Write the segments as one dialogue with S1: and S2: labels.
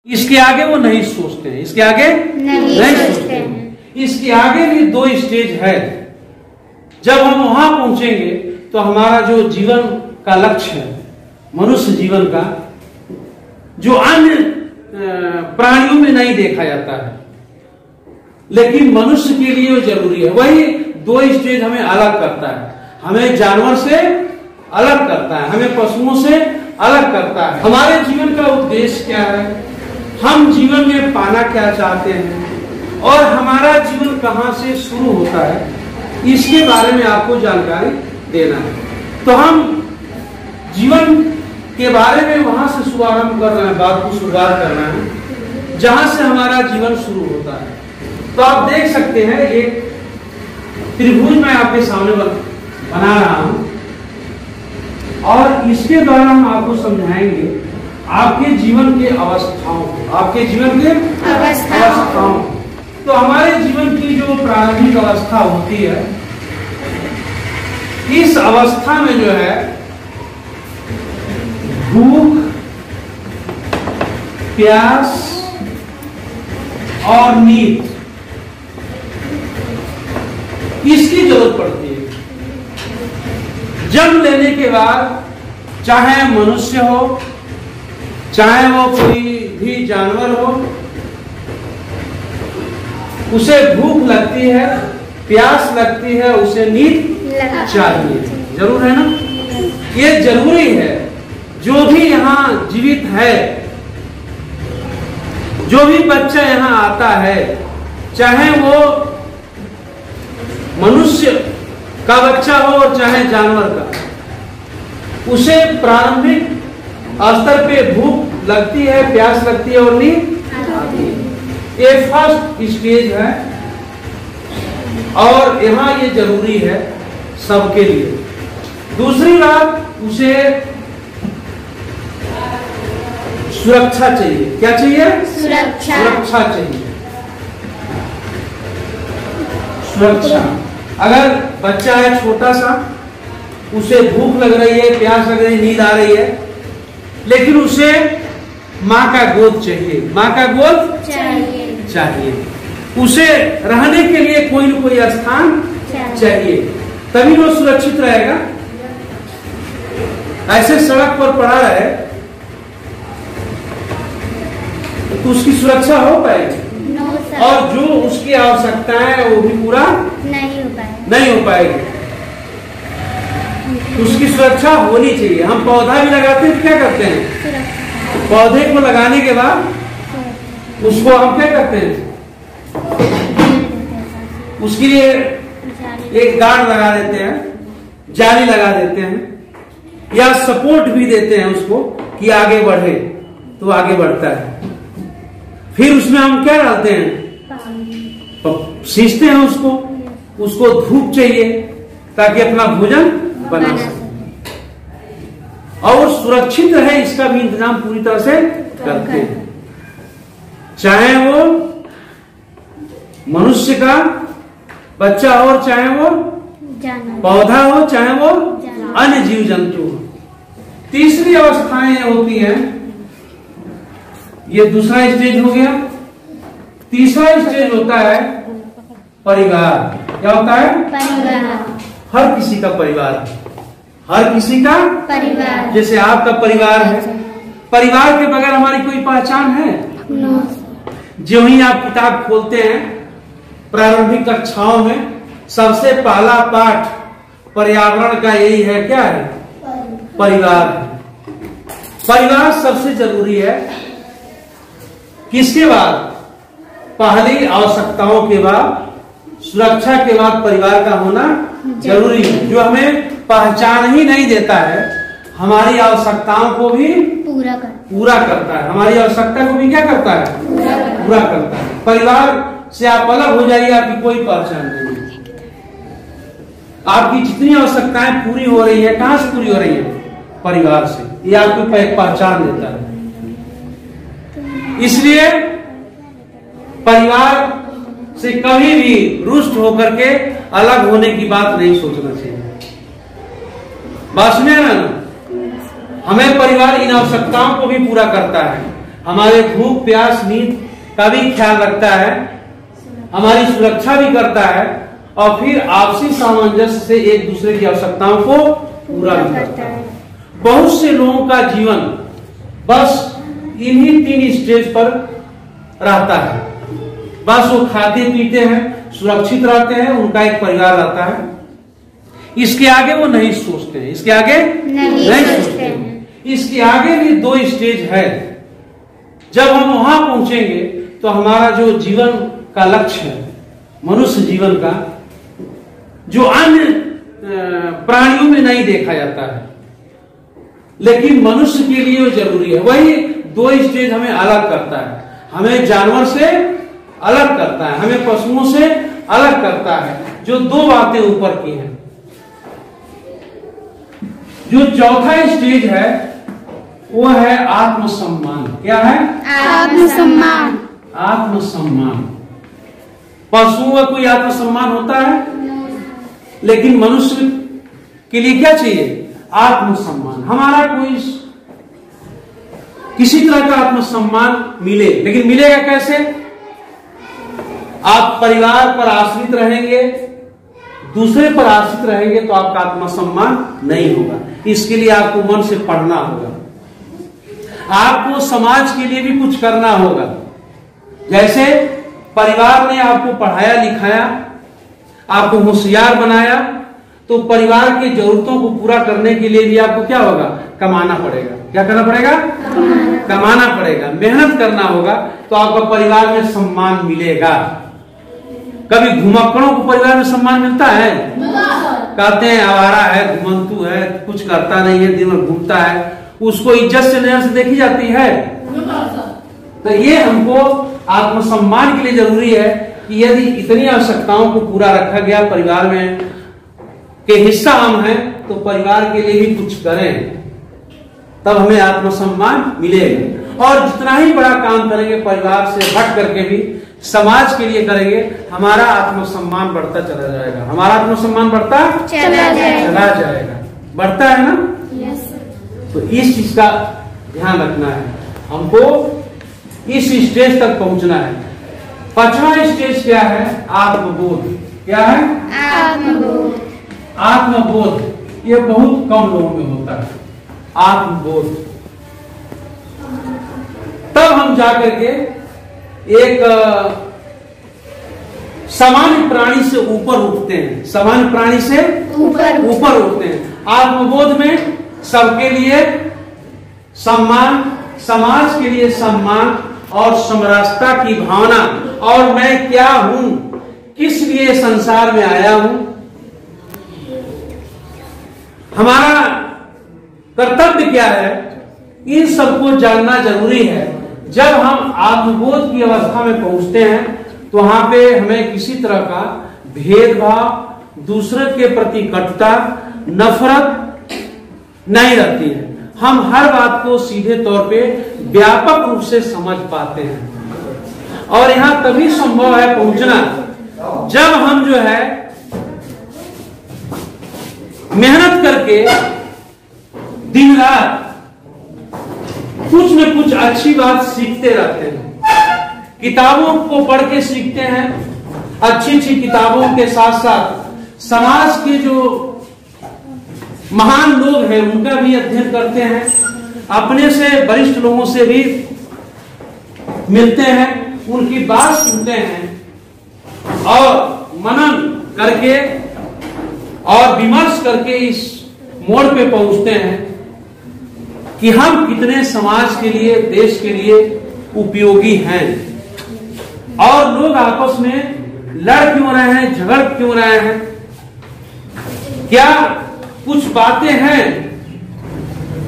S1: इसके आगे वो नहीं सोचते हैं, इसके आगे नहीं सोचते हैं। इसके आगे भी 2 स्टेज है। जब हम वहां पहुंचेंगे तो हमारा जो जीवन का लक्ष्य है, मनुष्य जीवन का, जो अन्य प्राणियों में नहीं देखा जाता है लेकिन मनुष्य के लिए वो जरूरी है, वही 2 स्टेज हमें अलग करता है। हमें जानवर से अलग करता है, हमें पशुओं से अलग करता है। हमारे जीवन का उद्देश्य क्या है, हम जीवन में पाना क्या चाहते हैं और हमारा जीवन कहां से शुरू होता है, इसके बारे में आपको जानकारी देना है। तो हम जीवन के बारे में वहां से शुभारंभ कर रहे हैं, बात को शुरुआत करना है जहां से हमारा जीवन शुरू होता है। तो आप देख सकते हैं एक त्रिभुज मैं आपके सामने बना रहा हूं और इसके द्वारा हम आपको समझाएंगे आपके जीवन के अवस्थाओं को, आपके जीवन के अवस्थाओं। तो हमारे जीवन की जो प्रारंभिक अवस्था होती है, इस अवस्था में जो है भूख, प्यास और नींद, इसकी जरूरत पड़ती है। जन्म लेने के बाद चाहे मनुष्य हो, चाहे वो कोई भी जानवर हो, उसे भूख लगती है, प्यास लगती है, उसे नींद चाहिए, जरूर है ना। ये जरूरी है। जो भी यहाँ जीवित है, जो भी बच्चा यहाँ आता है, चाहे वो मनुष्य का बच्चा हो और चाहे जानवर का, उसे प्रारंभिक स्तर पे भूख लगती है, प्यास लगती है और नींद आती है। ये फर्स्ट स्टेज है और यहाँ ये जरूरी है सबके लिए। दूसरी बात, उसे सुरक्षा चाहिए। क्या चाहिए? सुरक्षा चाहिए। सुरक्षा। अगर बच्चा है छोटा सा, उसे भूख लग रही है, प्यास लग रही है, नींद आ रही है, लेकिन उसे माँ का गोद चाहिए, माँ का गोद चाहिए। उसे रहने के लिए कोई न कोई स्थान चाहिए, तभी वो सुरक्षित रहेगा। ऐसे सड़क पर पड़ा रहे तो उसकी सुरक्षा हो पाएगी और जो उसकी आवश्यकताएं है वो भी पूरा नहीं हो पाएगी। उसकी सुरक्षा होनी चाहिए। हम पौधा भी लगाते हैं तो क्या करते हैं, पौधे को लगाने के बाद उसको हम क्या करते हैं, उसके लिए एक गार्ड लगा देते हैं, जाली लगा देते हैं या सपोर्ट भी देते हैं उसको कि आगे बढ़े, तो आगे बढ़ता है। फिर उसमें हम क्या डालते हैं, सींचते हैं उसको धूप चाहिए ताकि अपना भोजन बना सके और सुरक्षित रहे, इसका भी इंतजाम पूरी तरह से करते हैं। चाहे वो मनुष्य का बच्चा हो, चाहे वो पौधा हो, चाहे वो अन्य जीव जंतु हो। तीसरी अवस्थाएं होती हैं, ये दूसरा स्टेज हो गया। तीसरा स्टेज होता है परिवार। क्या होता है? परिवार। हर किसी का परिवार, हर किसी का परिवार। जैसे आपका परिवार है, परिवार के बगैर हमारी कोई पहचान है? जो ही आप किताब खोलते हैं प्रारंभिक कक्षाओं में, सबसे पहला पाठ पर्यावरण का यही है, क्या है? परिवार। परिवार सबसे जरूरी है। किसके बाद? पहली आवश्यकताओं के बाद, सुरक्षा के बाद परिवार का होना जरूरी है, जो हमें पहचान ही नहीं देता है, हमारी आवश्यकताओं को भी पूरा करता है, हमारी आवश्यकता को भी क्या करता है? पूरा करता है। परिवार से आप अलग हो जाइए, आपकी कोई पहचान नहीं है। आपकी जितनी आवश्यकताएं पूरी हो रही है, कहां से पूरी हो रही है? परिवार से। ये आपको पहचान देता है। इसलिए परिवार से कभी भी रुष्ट होकर के अलग होने की बात नहीं सोचना चाहिए। बात सुनिए ना, हमें परिवार इन आवश्यकताओं को भी पूरा करता है। हमारे भूख प्यास नींद का भी ख्याल रखता है, हमारी सुरक्षा भी करता है और फिर आपसी सामंजस्य से एक दूसरे की आवश्यकताओं को पूरा भी करता है। बहुत से लोगों का जीवन बस इन्हीं 3 स्टेज पर रहता है। बस वो खाते पीते हैं, सुरक्षित रहते हैं, उनका एक परिवार रहता है। इसके आगे वो नहीं सोचते हैं, इसके आगे नहीं सोचते हैं। इसके आगे भी 2 स्टेज है। जब हम वहां पहुंचेंगे तो हमारा जो जीवन का लक्ष्य है, मनुष्य जीवन का, जो अन्य प्राणियों में नहीं देखा जाता है लेकिन मनुष्य के लिए वो जरूरी है, वही 2 स्टेज हमें अलग करता है। हमें जानवर से अलग करता है, हमें पशुओं से अलग करता है। जो 2 बातें ऊपर की हैं। जो चौथा स्टेज है वो है आत्मसम्मान। क्या है?
S2: आत्मसम्मान।
S1: आत्मसम्मान। पशुओं का कोई आत्मसम्मान होता है, लेकिन मनुष्य के लिए क्या चाहिए? आत्मसम्मान। हमारा कोई किसी तरह का आत्मसम्मान मिले, लेकिन मिलेगा कैसे? आप परिवार पर आश्रित रहेंगे, दूसरे पर आश्रित रहेंगे तो आपका आत्मसम्मान नहीं होगा। इसके लिए आपको मन से पढ़ना होगा, आपको समाज के लिए भी कुछ करना होगा। जैसे परिवार ने आपको पढ़ाया लिखाया, आपको होशियार बनाया, तो परिवार की जरूरतों को पूरा करने के लिए भी आपको क्या होगा? कमाना पड़ेगा। क्या करना पड़ेगा? कमाना पड़ेगा, मेहनत करना होगा, तो आपका परिवार में सम्मान मिलेगा। कभी घुमक्कड़ों को परिवार में सम्मान मिलता है? कहते हैं आवारा है, घुमंतू है, कुछ करता नहीं है, दिन भर घूमता है, उसको इज्जत से नजर से देखी जाती है। तो ये हमको आत्मसम्मान के लिए जरूरी है कि यदि इतनी आवश्यकताओं को पूरा रखा गया, परिवार में के हिस्सा हम हैं, तो परिवार के लिए भी कुछ करें, तब हमें आत्मसम्मान मिलेगा। और जितना ही बड़ा काम करेंगे परिवार से हट करके भी समाज के लिए करेंगे, हमारा आत्मसम्मान बढ़ता चला जाएगा। हमारा आत्मसम्मान बढ़ता चला जाएगा। बढ़ता है ना? तो इस चीज का ध्यान रखना है, हमको इस स्टेज तक पहुंचना है। 5वां स्टेज क्या है? आत्मबोध। क्या है?
S2: आत्मबोध।
S1: आत्मबोध ये बहुत कम लोगों में होता है। आत्मबोध तब हम जाकर के एक सामान्य प्राणी से ऊपर उठते हैं। सामान्य प्राणी से ऊपर उठते हैं। आत्मबोध में सबके लिए सम्मान, समाज के लिए सम्मान और समरसता की भावना, और मैं क्या हूं, किस लिए संसार में आया हूं, हमारा कर्तव्य क्या है, इन सबको जानना जरूरी है। जब हम आत्मबोध की अवस्था में पहुंचते हैं तो वहां पे हमें किसी तरह का भेदभाव, दूसरे के प्रति कटुता, नफरत नहीं रहती है। हम हर बात को सीधे तौर पे व्यापक रूप से समझ पाते हैं। और यहां तभी संभव है पहुंचना जब हम जो है मेहनत करके दिन रात कुछ न कुछ अच्छी बात सीखते रहते हैं। किताबों को पढ़ के सीखते हैं, अच्छी अच्छी किताबों के साथ साथ समाज के जो महान लोग हैं उनका भी अध्ययन करते हैं, अपने से वरिष्ठ लोगों से भी मिलते हैं, उनकी बात सुनते हैं और मनन करके और विमर्श करके इस मोड़ पे पहुंचते हैं कि हम कितने समाज के लिए, देश के लिए उपयोगी हैं। और लोग आपस में लड़ क्यों रहे हैं, झगड़ क्यों रहे हैं, क्या कुछ बातें हैं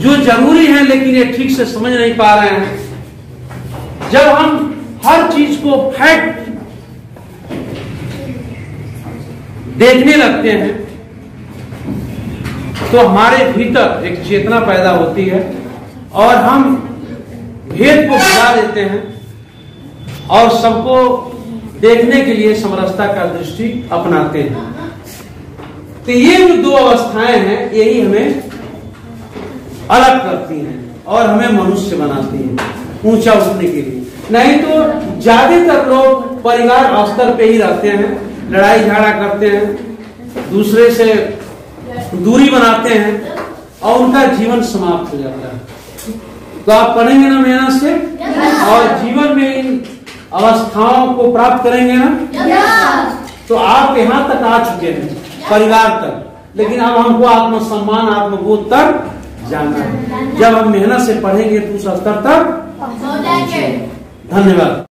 S1: जो जरूरी हैं लेकिन ये ठीक से समझ नहीं पा रहे हैं। जब हम हर चीज को फैक्ट देखने लगते हैं तो हमारे भीतर एक चेतना पैदा होती है और हम भेद को भुला देते हैं और सबको देखने के लिए समरसता का दृष्टि अपनाते हैं। तो ये जो 2 अवस्थाएं हैं यही हमें अलग करती हैं और हमें मनुष्य बनाती हैं। ऊंचा उठने के लिए। नहीं तो ज्यादातर लोग परिवार स्तर पे ही रहते हैं, लड़ाई झगड़ा करते हैं, दूसरे से दूरी बनाते हैं और उनका जीवन समाप्त हो जाता है। तो आप पढ़ेंगे ना मेहनत से और जीवन में इन अवस्थाओं को प्राप्त करेंगे ना, तो आप यहाँ तक आ चुके हैं, परिवार तक। लेकिन अब हमको आत्मसम्मान, आत्मबोध तक जाना है। जब हम मेहनत से पढ़ेंगे तो उस स्तर तक। धन्यवाद।